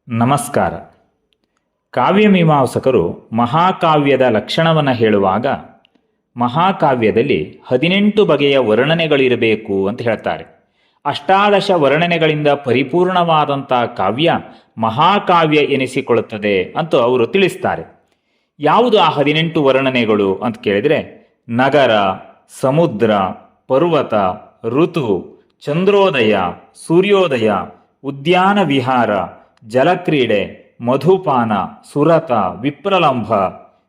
ನಮಸ್ಕಾರ. ಕಾವ್ಯಮೀಮಾಂಸಕರು ಮಹಾಕಾವ್ಯದ ಲಕ್ಷಣವನ್ನು ಹೇಳುವಾಗ ಮಹಾಕಾವ್ಯದಲ್ಲಿ 18 ಬಗೆಯ ವರ್ಣನೆಗಳಿರಬೇಕು ಅಂತ ಹೇಳ್ತಾರೆ. ಅಷ್ಟಾದಶ ವರ್ಣನೆಗಳಿಂದ ಪರಿಪೂರ್ಣವಾದಂಥ ಕಾವ್ಯ ಮಹಾಕಾವ್ಯ ಎನಿಸಿಕೊಳ್ಳುತ್ತದೆ ಅಂತ ಅವರು ತಿಳಿಸ್ತಾರೆ. ಯಾವುದು ಆ 18 ವರ್ಣನೆಗಳು ಅಂತ ಕೇಳಿದರೆ, ನಗರ, ಸಮುದ್ರ, ಪರ್ವತ, ಋತು, ಚಂದ್ರೋದಯ, ಸೂರ್ಯೋದಯ, ಉದ್ಯಾನ ವಿಹಾರ, ಜಲಕ್ರೀಡೆ, ಮಧುಪಾನ, ಸುರತ, ವಿಪ್ರಲಂಭ,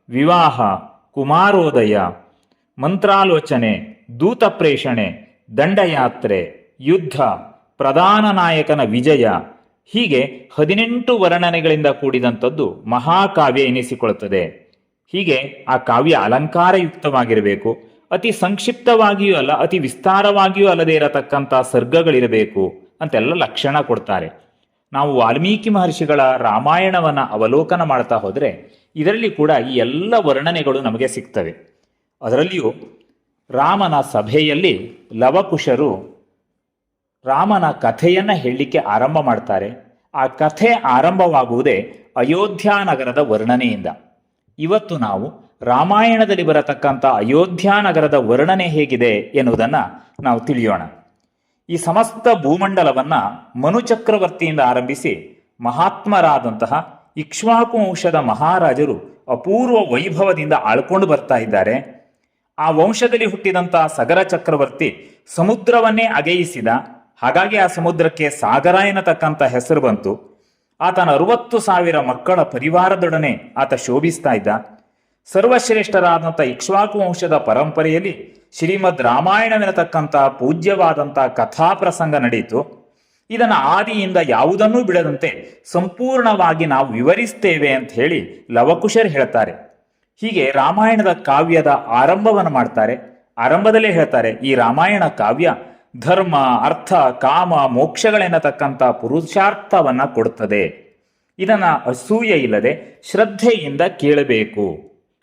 ವಿವಾಹ, ಕುಮಾರೋದಯ, ಮಂತ್ರಾಲೋಚನೆ, ದೂತ ಪ್ರೇಷಣೆ, ದಂಡಯಾತ್ರೆ, ಯುದ್ಧ, ಪ್ರಧಾನ ನಾಯಕನ ವಿಜಯ, ಹೀಗೆ 18 ವರ್ಣನೆಗಳಿಂದ ಕೂಡಿದಂಥದ್ದು ಮಹಾಕಾವ್ಯ ಎನಿಸಿಕೊಳ್ಳುತ್ತದೆ. ಹೀಗೆ ಆ ಕಾವ್ಯ ಅಲಂಕಾರಯುಕ್ತವಾಗಿರಬೇಕು, ಅತಿ ಸಂಕ್ಷಿಪ್ತವಾಗಿಯೂ ಅಲ್ಲ, ಅತಿ ವಿಸ್ತಾರವಾಗಿಯೂ ಅಲ್ಲದೆ ಇರತಕ್ಕಂಥ ಸರ್ಗಗಳಿರಬೇಕು ಅಂತೆಲ್ಲ ಲಕ್ಷಣ ಕೊಡ್ತಾರೆ. ನಾವು ವಾಲ್ಮೀಕಿ ಮಹರ್ಷಿಗಳ ರಾಮಾಯಣವನ್ನು ಅವಲೋಕನ ಮಾಡ್ತಾ ಹೋದರೆ ಇದರಲ್ಲಿ ಕೂಡ ಈ ಎಲ್ಲ ವರ್ಣನೆಗಳು ನಮಗೆ ಸಿಗ್ತವೆ. ಅದರಲ್ಲಿಯೂ ರಾಮನ ಸಭೆಯಲ್ಲಿ ಲವಕುಶರು ರಾಮನ ಕಥೆಯನ್ನು ಹೇಳಲಿಕ್ಕೆ ಆರಂಭ ಮಾಡ್ತಾರೆ. ಆ ಕಥೆ ಆರಂಭವಾಗುವುದೇ ಅಯೋಧ್ಯ ನಗರದ ವರ್ಣನೆಯಿಂದ. ಇವತ್ತು ನಾವು ರಾಮಾಯಣದಲ್ಲಿ ಬರತಕ್ಕಂಥ ಅಯೋಧ್ಯ ನಗರದ ವರ್ಣನೆ ಹೇಗಿದೆ ಎನ್ನುವುದನ್ನು ನಾವು ತಿಳಿಯೋಣ. ಈ ಸಮಸ್ತ ಭೂಮಂಡಲವನ್ನು ಮನುಚಕ್ರವರ್ತಿಯಿಂದ ಆರಂಭಿಸಿ ಮಹಾತ್ಮರಾದಂತಹ ಇಕ್ಷ್ವಾಕು ವಂಶದ ಮಹಾರಾಜರು ಅಪೂರ್ವ ವೈಭವದಿಂದ ಆಳ್ಕೊಂಡು ಬರ್ತಾ ಇದ್ದಾರೆ. ಆ ವಂಶದಲ್ಲಿ ಹುಟ್ಟಿದಂತಹ ಸಗರ ಚಕ್ರವರ್ತಿ ಸಮುದ್ರವನ್ನೇ ಅಗೆಯಿಸಿದ. ಹಾಗಾಗಿ ಆ ಸಮುದ್ರಕ್ಕೆ ಸಾಗರ ಎನ್ನತಕ್ಕಂಥ ಹೆಸರು ಬಂತು. ಆತನ 60,000 ಮಕ್ಕಳ ಪರಿವಾರದೊಡನೆ ಆತ ಶೋಭಿಸ್ತಾ ಇದ್ದ. ಸರ್ವಶ್ರೇಷ್ಠರಾದಂಥ ಇಕ್ಷ್ವಾಕು ವಂಶದ ಪರಂಪರೆಯಲ್ಲಿ ಶ್ರೀಮದ್ ರಾಮಾಯಣವೆನ್ನತಕ್ಕಂಥ ಪೂಜ್ಯವಾದಂಥ ಕಥಾ ಪ್ರಸಂಗ ನಡೆಯಿತು. ಇದನ್ನು ಆದಿಯಿಂದ ಯಾವುದನ್ನೂ ಬಿಡದಂತೆ ಸಂಪೂರ್ಣವಾಗಿ ನಾವು ವಿವರಿಸ್ತೇವೆ ಅಂತ ಹೇಳಿ ಲವಕುಶರು ಹೇಳ್ತಾರೆ. ಹೀಗೆ ರಾಮಾಯಣದ ಕಾವ್ಯದ ಆರಂಭವನ್ನು ಮಾಡ್ತಾರೆ. ಆರಂಭದಲ್ಲೇ ಹೇಳ್ತಾರೆ, ಈ ರಾಮಾಯಣ ಕಾವ್ಯ ಧರ್ಮ, ಅರ್ಥ, ಕಾಮ, ಮೋಕ್ಷಗಳೆನ್ನತಕ್ಕಂಥ ಪುರುಷಾರ್ಥವನ್ನು ಕೊಡುತ್ತದೆ. ಇದನ್ನು ಅಸೂಯೆ ಇಲ್ಲದೆ ಶ್ರದ್ಧೆಯಿಂದ ಕೇಳಬೇಕು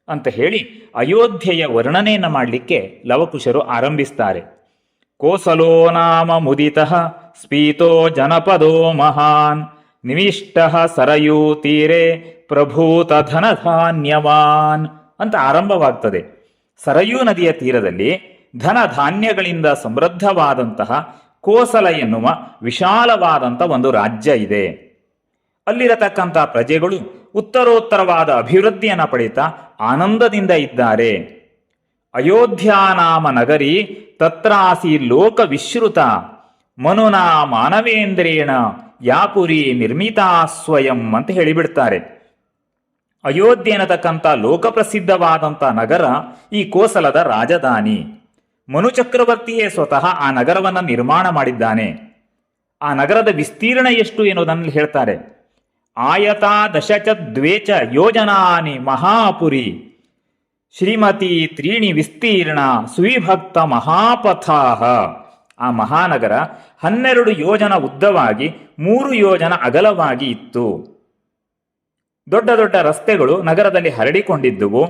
ಅಂತ ಹೇಳಿ ಅಯೋಧ್ಯೆಯ ವರ್ಣನೆಯನ್ನು ಮಾಡಲಿಕ್ಕೆ ಲವಕುಶರು ಆರಂಭಿಸ್ತಾರೆ. ಕೋಸಲೋ ನಾಮ ಮುದಿತಃ ಸ್ಫೀತೋ ಜನಪದೋ ಮಹಾನ್ ನಿವಿಷ್ಟ ಸರಯೂ ತೀರೆ ಪ್ರಭೂತ ಧನಧಾನ್ಯವಾನ್ ಅಂತ ಆರಂಭವಾಗ್ತದೆ. ಸರಯೂ ನದಿಯ ತೀರದಲ್ಲಿ ಧನಧಾನ್ಯಗಳಿಂದ ಸಮೃದ್ಧವಾದಂತಹ ಕೋಸಲ ಎನ್ನುವ ವಿಶಾಲವಾದಂಥ ಒಂದು ರಾಜ್ಯ ಇದೆ. ಅಲ್ಲಿರತಕ್ಕಂಥ ಪ್ರಜೆಗಳು ಉತ್ತರೋತ್ತರವಾದ ಅಭಿವೃದ್ಧಿಯನ್ನು ಪಡೀತಾ ಆನಂದದಿಂದ ಇದ್ದಾರೆ. ಅಯೋಧ್ಯಾನಾಮ ನಗರಿ ತತ್ರಾಸಿ ಲೋಕ ವಿಶ್ರುತ ಮನುನಾ ಮಾನವೇಂದ್ರೇಣ ಯಾಪುರಿ ನಿರ್ಮಿತಾ ಸ್ವಯಂ ಅಂತ ಹೇಳಿಬಿಡ್ತಾರೆ. ಅಯೋಧ್ಯೆ ಅನ್ನತಕ್ಕಂಥ ಲೋಕಪ್ರಸಿದ್ಧವಾದಂಥ ನಗರ ಈ ಕೋಸಲದ ರಾಜಧಾನಿ. ಮನುಚಕ್ರವರ್ತಿಯೇ ಸ್ವತಃ ಆ ನಗರವನ್ನು ನಿರ್ಮಾಣ ಮಾಡಿದ್ದಾನೆ. ಆ ನಗರದ ವಿಸ್ತೀರ್ಣ ಎಷ್ಟು ಎನ್ನುವುದನ್ನು ಹೇಳ್ತಾರೆ. ಆಯತಾ ದಶಚ ದ್ವೇಚ ಯೋಜನಾನಿ ಮಹಾಪುರಿ ಶ್ರೀಮತಿ ತ್ರೀಣಿ ವಿಸ್ತೀರ್ಣ ಸುವಿಭಕ್ತ ಮಹಾಪಥಾಹ. ಆ ಮಹಾನಗರ 12 ಯೋಜನ ಉದ್ದವಾಗಿ 3 ಯೋಜನ ಅಗಲವಾಗಿ ಇತ್ತು. ದೊಡ್ಡ ದೊಡ್ಡ ರಸ್ತೆಗಳು ನಗರದಲ್ಲಿ ಹರಡಿಕೊಂಡಿದ್ದುವು.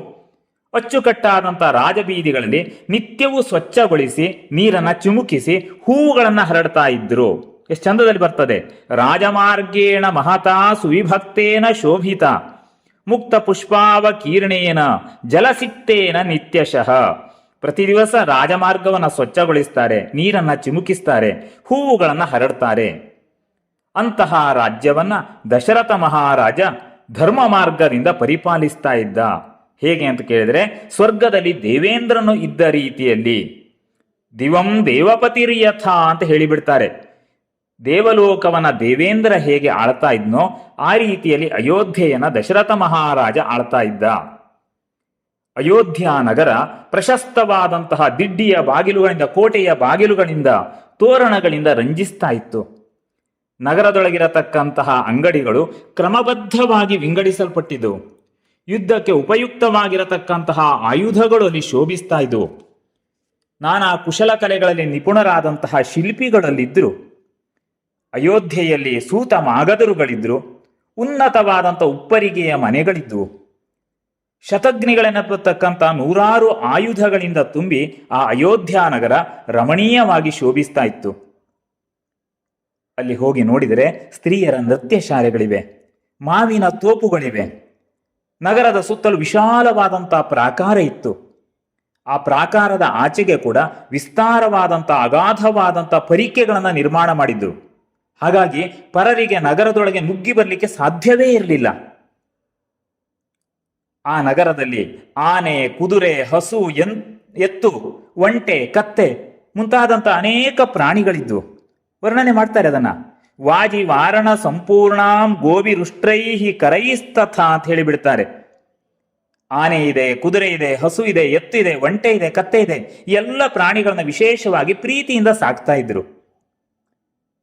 ಅಚ್ಚುಕಟ್ಟಾದಂಥ ರಾಜಬೀದಿಗಳಲ್ಲಿ ನಿತ್ಯವೂ ಸ್ವಚ್ಛಗೊಳಿಸಿ ನೀರನ್ನು ಚಿಮುಕಿಸಿ ಹೂವುಗಳನ್ನು ಹರಡ್ತಾ ಇದ್ರು. ಎಷ್ಟು ಚಂದದಲ್ಲಿ ಬರ್ತದೆ. ರಾಜಮಾರ್ಗೇಣ ಮಹತಾ ಸುವಿಭಕ್ತೇನ ಶೋಭಿತ ಮುಕ್ತ ಪುಷ್ಪಾವಕೀರ್ಣೇನ ಜಲಸಿಕ್ತೇನ ನಿತ್ಯಶಃ. ಪ್ರತಿ ದಿವಸ ರಾಜಮಾರ್ಗವನ್ನು ಸ್ವಚ್ಛಗೊಳಿಸ್ತಾರೆ, ನೀರನ್ನು ಚಿಮುಕಿಸ್ತಾರೆ, ಹೂವುಗಳನ್ನು ಹರಡ್ತಾರೆ. ಅಂತಹ ರಾಜ್ಯವನ್ನ ದಶರಥ ಮಹಾರಾಜ ಧರ್ಮ ಮಾರ್ಗದಿಂದ ಪರಿಪಾಲಿಸ್ತಾ ಇದ್ದ. ಹೇಗೆ ಅಂತ ಕೇಳಿದ್ರೆ, ಸ್ವರ್ಗದಲ್ಲಿ ದೇವೇಂದ್ರನು ಇದ್ದ ರೀತಿಯಲ್ಲಿ. ದಿವಂ ದೇವಪತಿರ್ಯಥ ಅಂತ ಹೇಳಿಬಿಡ್ತಾರೆ. ದೇವಲೋಕವನ ದೇವೇಂದ್ರ ಹೇಗೆ ಆಳ್ತಾ ಇದ್ನೋ ಆ ರೀತಿಯಲ್ಲಿ ಅಯೋಧ್ಯೆಯನ್ನ ದಶರಥ ಮಹಾರಾಜ ಆಳ್ತಾ ಇದ್ದ. ಅಯೋಧ್ಯ ನಗರ ಪ್ರಶಸ್ತವಾದಂತಹ ದಿಡ್ಡಿಯ ಬಾಗಿಲುಗಳಿಂದ, ಕೋಟೆಯ ಬಾಗಿಲುಗಳಿಂದ, ತೋರಣಗಳಿಂದ ರಂಜಿಸ್ತಾ ಇತ್ತು. ನಗರದೊಳಗಿರತಕ್ಕಂತಹ ಅಂಗಡಿಗಳು ಕ್ರಮಬದ್ಧವಾಗಿ ವಿಂಗಡಿಸಲ್ಪಟ್ಟಿದ್ದವು. ಯುದ್ಧಕ್ಕೆ ಉಪಯುಕ್ತವಾಗಿರತಕ್ಕಂತಹ ಆಯುಧಗಳು ಅಲ್ಲಿ ಶೋಭಿಸ್ತಾ ಇದ್ದವು. ನಾನಾ ಕುಶಲಕಲೆಗಳಲ್ಲಿ ನಿಪುಣರಾದಂತಹ ಶಿಲ್ಪಿಗಳಲ್ಲಿದ್ದರು. ಅಯೋಧ್ಯೆಯಲ್ಲಿ ಸೂತ ಮಾಗದರುಗಳಿದ್ರು. ಉನ್ನತವಾದಂಥ ಉಪ್ಪರಿಗೆಯ ಮನೆಗಳಿದ್ವು. ಶತಗ್ನಿಗಳೆನ್ನತಕ್ಕಂಥ 100 ಆಯುಧಗಳಿಂದ ತುಂಬಿ ಆ ಅಯೋಧ್ಯ ನಗರ ರಮಣೀಯವಾಗಿ ಶೋಭಿಸ್ತಾ ಇತ್ತು. ಅಲ್ಲಿ ಹೋಗಿ ನೋಡಿದರೆ ಸ್ತ್ರೀಯರ ನೃತ್ಯ ಶಾಲೆಗಳಿವೆ. ಮಾವಿನ ತೋಪುಗಳಿವೆ. ನಗರದ ಸುತ್ತಲೂ ವಿಶಾಲವಾದಂಥ ಪ್ರಾಕಾರ ಇತ್ತು. ಆ ಪ್ರಾಕಾರದ ಆಚೆಗೆ ಕೂಡ ವಿಸ್ತಾರವಾದಂಥ ಅಗಾಧವಾದಂಥ ಪರಿಕೆಗಳನ್ನು ನಿರ್ಮಾಣ ಮಾಡಿದ್ರು. ಹಾಗಾಗಿ ಪರರಿಗೆ ನಗರದೊಳಗೆ ನುಗ್ಗಿ ಬರಲಿಕ್ಕೆ ಸಾಧ್ಯವೇ ಇರಲಿಲ್ಲ. ಆ ನಗರದಲ್ಲಿ ಆನೆ, ಕುದುರೆ, ಹಸು, ಎತ್ತು, ಒಂಟೆ, ಕತ್ತೆ ಮುಂತಾದಂಥ ಅನೇಕ ಪ್ರಾಣಿಗಳಿದ್ವು. ವರ್ಣನೆ ಮಾಡ್ತಾರೆ ಅದನ್ನ. ವಾಜಿ ವಾರಣ ಸಂಪೂರ್ಣಾಂ ಗೋವಿರುಷ್ಟ್ರೈಹಿ ಕರೈಸ್ತಥ ಅಂತ ಹೇಳಿಬಿಡ್ತಾರೆ. ಆನೆ ಇದೆ, ಕುದುರೆ ಇದೆ, ಹಸು ಇದೆ, ಎತ್ತು ಇದೆ, ಒಂಟೆ ಇದೆ, ಕತ್ತೆ ಇದೆ. ಎಲ್ಲ ಪ್ರಾಣಿಗಳನ್ನ ವಿಶೇಷವಾಗಿ ಪ್ರೀತಿಯಿಂದ ಸಾಕ್ತಾ ಇದ್ರು.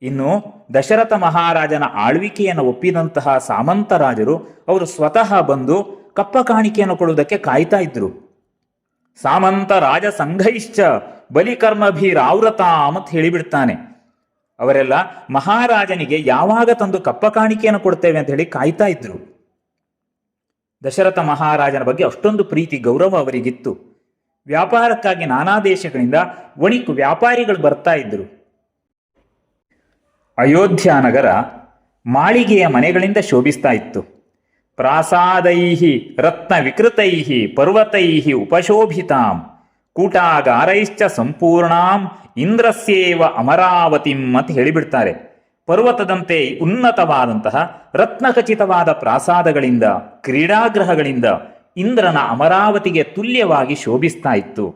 ಇನ್ನು ದಶರಥ ಮಹಾರಾಜನ ಆಳ್ವಿಕೆಯನ್ನು ಒಪ್ಪಿದಂತಹ ಸಾಮಂತರಾಜರು ಅವರು ಸ್ವತಃ ಬಂದು ಕಪ್ಪ ಕಾಣಿಕೆಯನ್ನು ಕೊಡುವುದಕ್ಕೆ ಕಾಯ್ತಾ ಇದ್ರು. ಸಾಮಂತ ರಾಜ ಸಂಘೈಶ್ಚ ಬಲಿಕರ್ಮಭೀರಾವ್ರತ ಅಂತ ಹೇಳಿಬಿಡ್ತಾನೆ. ಅವರೆಲ್ಲ ಮಹಾರಾಜನಿಗೆ ಯಾವಾಗ ತಂದು ಕಪ್ಪ ಕಾಣಿಕೆಯನ್ನು ಕೊಡ್ತೇವೆ ಅಂತ ಹೇಳಿ ಕಾಯ್ತಾ ಇದ್ರು. ದಶರಥ ಮಹಾರಾಜನ ಬಗ್ಗೆ ಅಷ್ಟೊಂದು ಪ್ರೀತಿ ಗೌರವ ಅವರಿಗಿತ್ತು. ವ್ಯಾಪಾರಕ್ಕಾಗಿ ನಾನಾ ದೇಶಗಳಿಂದ ವಣಿಕ್ ವ್ಯಾಪಾರಿಗಳು ಬರ್ತಾ ಇದ್ರು. ಅಯೋಧ್ಯ ನಗರ ಮಾಳಿಗೆಯ ಮನೆಗಳಿಂದ ಶೋಭಿಸ್ತಾ ಇತ್ತು. ಪ್ರಾಸಾದೈಹಿ ರತ್ನ ವಿಕೃತೈಹಿ ಪರ್ವತೈಹಿ ಉಪಶೋಭಿತಾಂ ಕೂಟಾಗಾರೈಶ್ಚ ಸಂಪೂರ್ಣಾಂ ಇಂದ್ರಸ್ಯೇವ ಅಮರಾವತಿಂ ಅಂತ ಹೇಳಿಬಿಡ್ತಾರೆ. ಪರ್ವತದಂತೆ ಉನ್ನತವಾದಂತಹ ರತ್ನಖಚಿತವಾದ ಪ್ರಾಸಾದಗಳಿಂದ, ಕ್ರೀಡಾಗೃಹಗಳಿಂದ ಇಂದ್ರನ ಅಮರಾವತಿಗೆ ತುಲ್ಯವಾಗಿ ಶೋಭಿಸ್ತಾ ಇತ್ತು.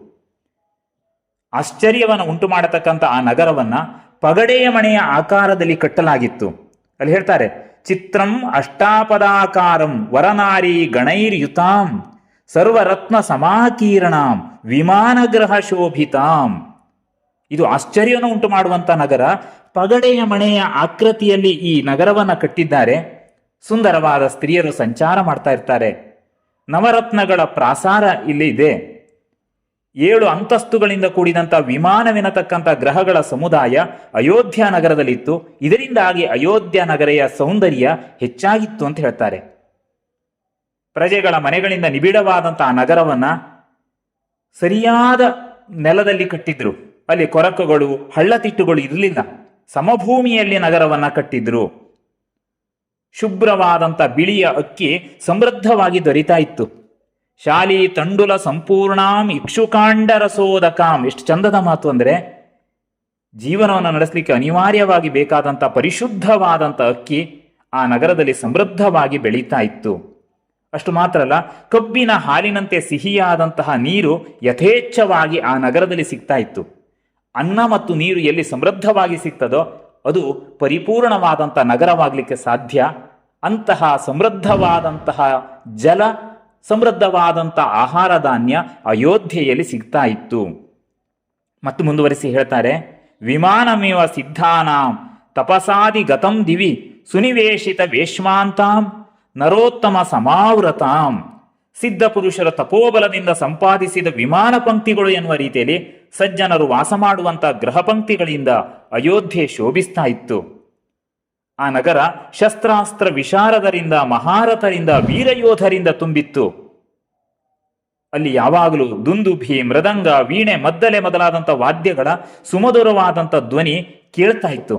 ಆಶ್ಚರ್ಯವನ್ನು ಉಂಟು ಮಾಡತಕ್ಕಂಥ ಆ ನಗರವನ್ನ ಪಗಡೆಯ ಮನೆಯ ಆಕಾರದಲ್ಲಿ ಕಟ್ಟಲಾಗಿತ್ತು. ಅಲ್ಲಿ ಹೇಳ್ತಾರೆ, ಚಿತ್ರಂ ಅಷ್ಟಾಪದಾಕಾರಂ ವರನಾರಿ ಗಣೈರ್ಯುತಾಂ ಸರ್ವರತ್ನ ಸಮಾಕೀರ್ಣಾಂ ವಿಮಾನಗ್ರಹ ಶೋಭಿತಾಂ. ಇದು ಆಶ್ಚರ್ಯವನ್ನು ಉಂಟು ಮಾಡುವಂತ ನಗರ. ಪಗಡೆಯ ಮನೆಯ ಆಕೃತಿಯಲ್ಲಿ ಈ ನಗರವನ್ನ ಕಟ್ಟಿದ್ದಾರೆ. ಸುಂದರವಾದ ಸ್ತ್ರೀಯರು ಸಂಚಾರ ಮಾಡ್ತಾ ಇರ್ತಾರೆ. ನವರತ್ನಗಳ ಪ್ರಾಸಾರ ಇಲ್ಲಿ ಇದೆ. 7 ಅಂತಸ್ತುಗಳಿಂದ ಕೂಡಿದಂಥ ವಿಮಾನವೆನತಕ್ಕಂಥ ಗ್ರಹಗಳ ಸಮುದಾಯ ಅಯೋಧ್ಯ ನಗರದಲ್ಲಿತ್ತು. ಇದರಿಂದಾಗಿ ಅಯೋಧ್ಯ ನಗರೆಯ ಸೌಂದರ್ಯ ಹೆಚ್ಚಾಗಿತ್ತು ಅಂತ ಹೇಳ್ತಾರೆ. ಪ್ರಜೆಗಳ ಮನೆಗಳಿಂದ ನಿಬಿಡವಾದಂಥ ಆ ನಗರವನ್ನ ಸರಿಯಾದ ನೆಲದಲ್ಲಿ ಕಟ್ಟಿದ್ರು. ಅಲ್ಲಿ ಕೊರಕಗಳು, ಹಳ್ಳತಿಟ್ಟುಗಳು ಇರಲಿಲ್ಲ. ಸಮಭೂಮಿಯಲ್ಲಿ ನಗರವನ್ನ ಕಟ್ಟಿದ್ರು. ಶುಭ್ರವಾದಂಥ ಬಿಳಿಯ ಅಕ್ಕಿ ಸಮೃದ್ಧವಾಗಿ ದೊರೀತಾ ಇತ್ತು. ಶಾಲಿ ತಂಡುಲ ಸಂಪೂರ್ಣಾಂ ಇಕ್ಷುಕಾಂಡ ರಸೋದಕಾಂ. ಎಷ್ಟು ಚಂದದ ಮಾತು ಅಂದರೆ, ಜೀವನವನ್ನು ನಡೆಸಲಿಕ್ಕೆ ಅನಿವಾರ್ಯವಾಗಿ ಬೇಕಾದಂಥ ಪರಿಶುದ್ಧವಾದಂಥ ಅಕ್ಕಿ ಆ ನಗರದಲ್ಲಿ ಸಮೃದ್ಧವಾಗಿ ಬೆಳೀತಾ ಇತ್ತು. ಅಷ್ಟು ಮಾತ್ರ ಅಲ್ಲ, ಕಬ್ಬಿನ ಹಾಲಿನಂತೆ ಸಿಹಿಯಾದಂತಹ ನೀರು ಯಥೇಚ್ಛವಾಗಿ ಆ ನಗರದಲ್ಲಿ ಸಿಗ್ತಾ ಇತ್ತು. ಅನ್ನ ಮತ್ತು ನೀರು ಎಲ್ಲಿ ಸಮೃದ್ಧವಾಗಿ ಸಿಗ್ತದೋ ಅದು ಪರಿಪೂರ್ಣವಾದಂಥ ನಗರವಾಗಲಿಕ್ಕೆ ಸಾಧ್ಯ. ಅಂತಹ ಸಮೃದ್ಧವಾದಂತಹ ಜಲ, ಸಮೃದ್ಧವಾದಂಥ ಆಹಾರ ಧಾನ್ಯ ಅಯೋಧ್ಯೆಯಲ್ಲಿ ಸಿಗ್ತಾ ಇತ್ತು. ಮತ್ತು ಮುಂದುವರಿಸಿ ಹೇಳ್ತಾರೆ, ವಿಮಾನಮೇವ ಸಿದ್ಧಾನಾಂ ತಪಸಾದಿ ಗತಂ ದಿವಿ ಸುನಿವೇಶಿತ ವೇಶ್ಮಾಂತಾಂ ನರೋತ್ತಮ ಸಮಾವೃತಾಂ. ಸಿದ್ಧ ಪುರುಷರ ತಪೋಬಲದಿಂದ ಸಂಪಾದಿಸಿದ ವಿಮಾನ ಪಂಕ್ತಿಗಳು ಎನ್ನುವ ರೀತಿಯಲ್ಲಿ ಸಜ್ಜನರು ವಾಸ ಮಾಡುವಂಥ ಗೃಹ ಪಂಕ್ತಿಗಳಿಂದ ಅಯೋಧ್ಯೆ ಶೋಭಿಸ್ತಾ ಇತ್ತು. ಆ ನಗರ ಶಸ್ತ್ರಾಸ್ತ್ರ ವಿಶಾರದರಿಂದ, ಮಹಾರಥರಿಂದ, ವೀರಯೋಧರಿಂದ ತುಂಬಿತ್ತು. ಅಲ್ಲಿ ಯಾವಾಗಲೂ ದುಂದುಭಿ, ಮೃದಂಗ, ವೀಣೆ, ಮದ್ದಲೆ ಮೊದಲಾದಂಥ ವಾದ್ಯಗಳ ಸುಮಧುರವಾದಂಥ ಧ್ವನಿ ಕೇಳ್ತಾ ಇತ್ತು.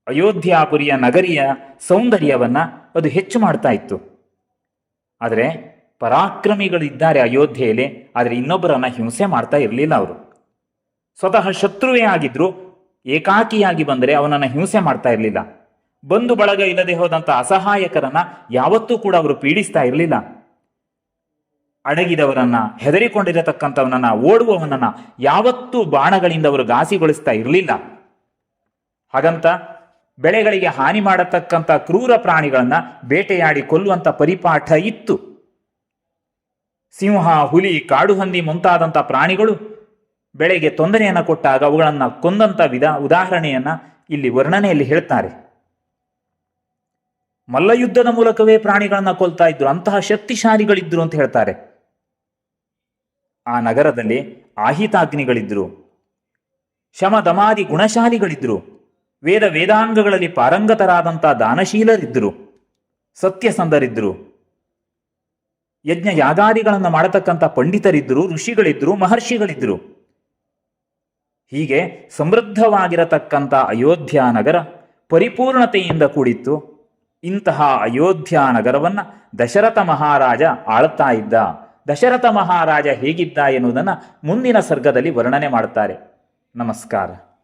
ಅಯೋಧ್ಯಾಪುರಿಯ ನಗರಿಯ ಸೌಂದರ್ಯವನ್ನ ಅದು ಹೆಚ್ಚು ಮಾಡ್ತಾ ಇತ್ತು. ಆದರೆ ಪರಾಕ್ರಮಿಗಳಿದ್ದಾರೆ ಅಯೋಧ್ಯೆಯಲ್ಲಿ, ಆದರೆ ಇನ್ನೊಬ್ಬರನ್ನ ಹಿಂಸೆ ಮಾಡ್ತಾ ಇರಲಿಲ್ಲ. ಅವರು ಸ್ವತಃ ಶತ್ರುವೇ ಆಗಿದ್ರು, ಏಕಾಕಿಯಾಗಿ ಬಂದರೆ ಅವನನ್ನು ಹಿಂಸೆ ಮಾಡ್ತಾ ಇರಲಿಲ್ಲ. ಬಂಧು ಬಳಗ ಇಲ್ಲದೆ ಹೋದಂಥ ಅಸಹಾಯಕರನ್ನ ಯಾವತ್ತೂ ಕೂಡ ಅವರು ಪೀಡಿಸ್ತಾ ಇರಲಿಲ್ಲ. ಅಡಗಿದವರನ್ನ, ಹೆದರಿಕೊಂಡಿರತಕ್ಕಂಥವನನ್ನ, ಓಡುವವನನ್ನ ಯಾವತ್ತೂ ಬಾಣಗಳಿಂದ ಅವರು ಘಾಸಿಗೊಳಿಸ್ತಾ ಇರಲಿಲ್ಲ. ಹಾಗಂತ ಬೆಳೆಗಳಿಗೆ ಹಾನಿ ಮಾಡತಕ್ಕಂಥ ಕ್ರೂರ ಪ್ರಾಣಿಗಳನ್ನ ಬೇಟೆಯಾಡಿ ಕೊಲ್ಲುವಂಥ ಪರಿಪಾಠ ಇತ್ತು. ಸಿಂಹ, ಹುಲಿ, ಕಾಡುಹಂದಿ ಮುಂತಾದಂಥ ಪ್ರಾಣಿಗಳು ಬೆಳೆಗೆ ತೊಂದರೆಯನ್ನು ಕೊಟ್ಟಾಗ ಅವುಗಳನ್ನು ಕೊಂದಂಥ ಉದಾಹರಣೆಯನ್ನ ಇಲ್ಲಿ ವರ್ಣನೆಯಲ್ಲಿ ಹೇಳ್ತಾರೆ. ಮಲ್ಲಯುದ್ಧದ ಮೂಲಕವೇ ಪ್ರಾಣಿಗಳನ್ನ ಕೊಲ್ತಾ ಇದ್ರು, ಅಂತಹ ಶಕ್ತಿಶಾಲಿಗಳಿದ್ರು ಅಂತ ಹೇಳ್ತಾರೆ. ಆ ನಗರದಲ್ಲಿ ಆಹಿತಾಗ್ನಿಗಳಿದ್ರು, ಶಮದಮಾದಿ ಗುಣಶಾಲಿಗಳಿದ್ರು, ವೇದಾಂಗಗಳಲ್ಲಿ ಪಾರಂಗತರಾದಂಥ ದಾನಶೀಲರಿದ್ದರು, ಸತ್ಯಸಂಧರಿದ್ದರು, ಯಜ್ಞ ಯಾಗಾದಿಗಳನ್ನು ಮಾಡತಕ್ಕಂಥ ಪಂಡಿತರಿದ್ದರು, ಋಷಿಗಳಿದ್ದರು, ಮಹರ್ಷಿಗಳಿದ್ದರು. ಹೀಗೆ ಸಮೃದ್ಧವಾಗಿರತಕ್ಕಂಥ ಅಯೋಧ್ಯ ನಗರ ಪರಿಪೂರ್ಣತೆಯಿಂದ ಕೂಡಿತ್ತು. ಇಂತಹ ಅಯೋಧ್ಯ ನಗರವನ್ನು ದಶರಥ ಮಹಾರಾಜ ಆಳ್ತಾ ಇದ್ದ. ದಶರಥ ಮಹಾರಾಜ ಹೇಗಿದ್ದ ಎನ್ನುವುದನ್ನು ಮುಂದಿನ ಸರ್ಗದಲ್ಲಿ ವರ್ಣನೆ ಮಾಡುತ್ತಾರೆ. ನಮಸ್ಕಾರ.